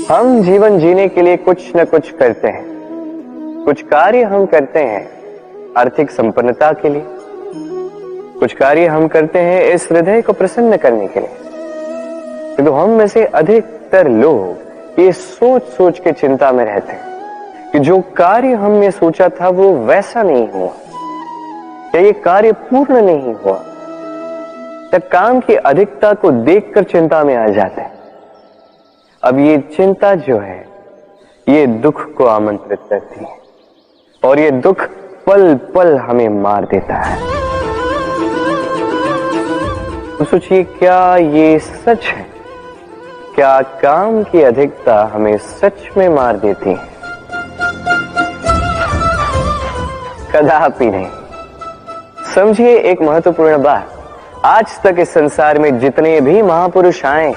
हम जीवन जीने के लिए कुछ न कुछ करते हैं। कुछ कार्य हम करते हैं आर्थिक संपन्नता के लिए, कुछ कार्य हम करते हैं इस हृदय को प्रसन्न करने के लिए। किंतु हम में से अधिकतर लोग ये सोच सोच के चिंता में रहते हैं कि जो कार्य हमने सोचा था वो वैसा नहीं हुआ, या ये कार्य पूर्ण नहीं हुआ। तब काम की अधिकता को देखकर चिंता में आ जाते हैं। अब ये चिंता जो है ये दुख को आमंत्रित करती है, और ये दुख पल पल हमें मार देता है। तो सोचिए, क्या ये सच है? क्या काम की अधिकता हमें सच में मार देती है? कदापि नहीं। समझिए एक महत्वपूर्ण बात, आज तक इस संसार में जितने भी महापुरुष आए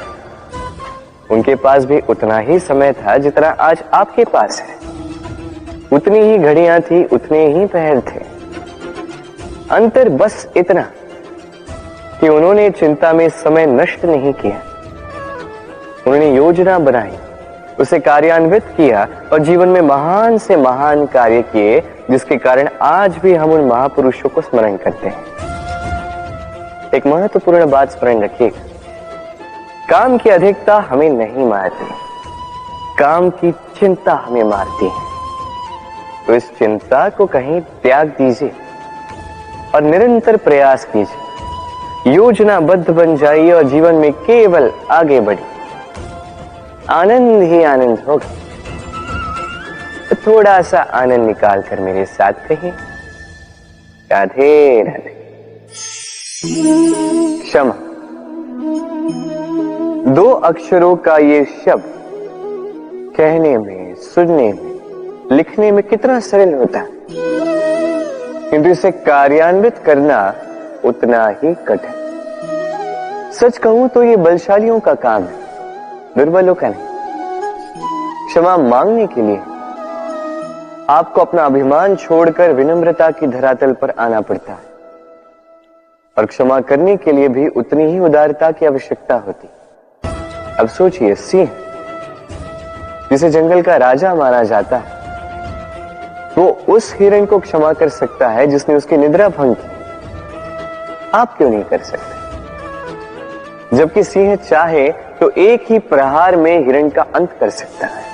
उनके पास भी उतना ही समय था जितना आज आपके पास है। उतनी ही घड़ियां थी, उतने ही पहर थे। अंतर बस इतना कि उन्होंने चिंता में समय नष्ट नहीं किया। उन्होंने योजना बनाई, उसे कार्यान्वित किया और जीवन में महान से महान कार्य किए, जिसके कारण आज भी हम उन महापुरुषों को स्मरण करते हैं। एक महत्वपूर्ण बात स्मरण रखिएगा, काम की अधिकता हमें नहीं मारती, काम की चिंता हमें मारती है। तो इस चिंता को कहीं त्याग दीजिए और निरंतर प्रयास कीजिए, योजनाबद्ध बन जाइए और जीवन में केवल आगे बढ़िए। आनंद ही आनंद होगा। तो थोड़ा सा आनंद निकाल कर मेरे साथ कहिए, राधे राधे। क्षमा, दो अक्षरों का ये शब्द कहने में, सुनने में, लिखने में कितना सरल होता है, किंतु इसे कार्यान्वित करना उतना ही कठिन। सच कहूं तो ये बलशालियों का काम है, दुर्बलों का नहीं। क्षमा मांगने के लिए आपको अपना अभिमान छोड़कर विनम्रता की धरातल पर आना पड़ता है, और क्षमा करने के लिए भी उतनी ही उदारता की आवश्यकता होती। अब सोचिए, सिंह जिसे जंगल का राजा माना जाता है, वो उस हिरण को क्षमा कर सकता है जिसने उसकी निद्रा भंग की। आप क्यों नहीं कर सकते? जबकि सिंह चाहे तो एक ही प्रहार में हिरण का अंत कर सकता है।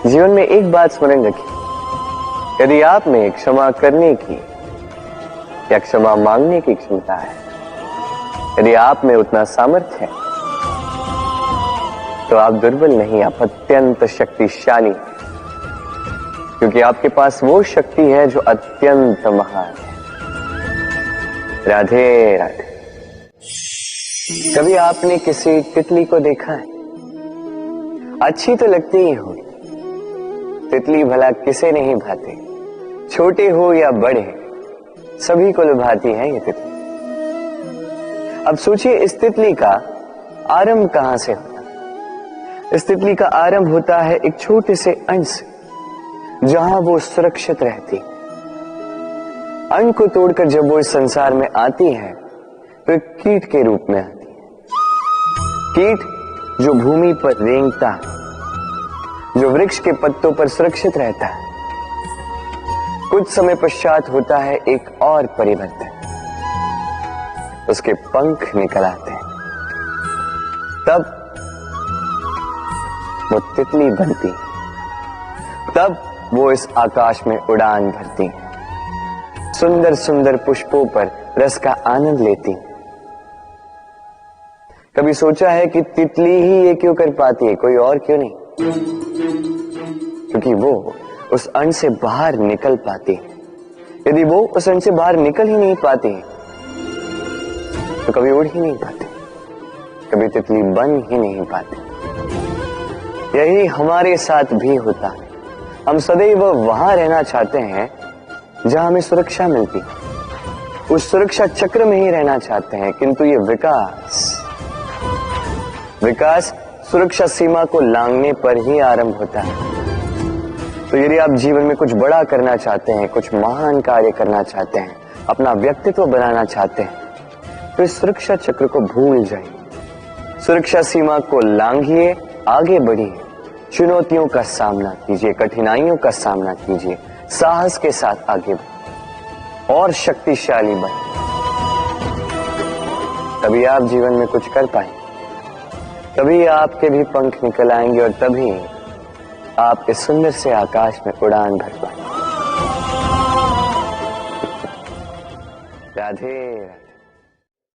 जीवन में एक बात स्मरण रखिए, यदि आप में क्षमा करने की या क्षमा मांगने की क्षमता है, यदि आप में उतना सामर्थ्य है, तो आप दुर्बल नहीं, आप अत्यंत शक्तिशाली, क्योंकि आपके पास वो शक्ति है जो अत्यंत महान है। राधे राधे। कभी आपने किसी तितली को देखा है? अच्छी तो लगती ही हो। तितली भला किसे नहीं भाती, छोटे हो या बड़े, सभी को लुभाती है ये तितली। अब सोचिए, इस तितली का आरंभ कहां से होता है? इस तितली का आरंभ होता है एक छोटे से अंड से, जहां वो सुरक्षित रहती। अंड को तोड़कर जब वो इस संसार में आती है तो एक कीट के रूप में आती है। कीट जो भूमि पर रेंगता, जो वृक्ष के पत्तों पर सुरक्षित रहता है। कुछ समय पश्चात होता है एक और परिवर्तन, उसके पंख निकल आते हैं, तब वो तितली बनती, तब वो इस आकाश में उड़ान भरती, सुंदर सुंदर पुष्पों पर रस का आनंद लेती। कभी सोचा है कि तितली ही ये क्यों कर पाती है, कोई और क्यों नहीं? क्योंकि वो उस अंड से बाहर निकल पाती है। यदि वो उस अंड से बाहर निकल ही नहीं पाती तो कभी उड़ ही नहीं पाती, कभी तितली बन ही नहीं पाती। यही हमारे साथ भी होता है। हम सदैव वहां रहना चाहते हैं जहां हमें सुरक्षा मिलती, उस सुरक्षा चक्र में ही रहना चाहते हैं, किंतु ये विकास सुरक्षा सीमा को लांघने पर ही आरंभ होता है। तो यदि आप जीवन में कुछ बड़ा करना चाहते हैं, कुछ महान कार्य करना चाहते हैं, अपना व्यक्तित्व बनाना चाहते हैं, तो इस सुरक्षा चक्र को भूल जाइए। सुरक्षा सीमा को लांघिए, आगे बढ़िए, चुनौतियों का सामना कीजिए, कठिनाइयों का सामना कीजिए, साहस के साथ आगे बढ़िए और शक्तिशाली बनिए। तभी आप जीवन में कुछ कर पाएंगे, तभी आपके भी पंख निकल आएंगे और तभी आप इस सुंदर से आकाश में उड़ान भर पाएंगे। राधे राधे।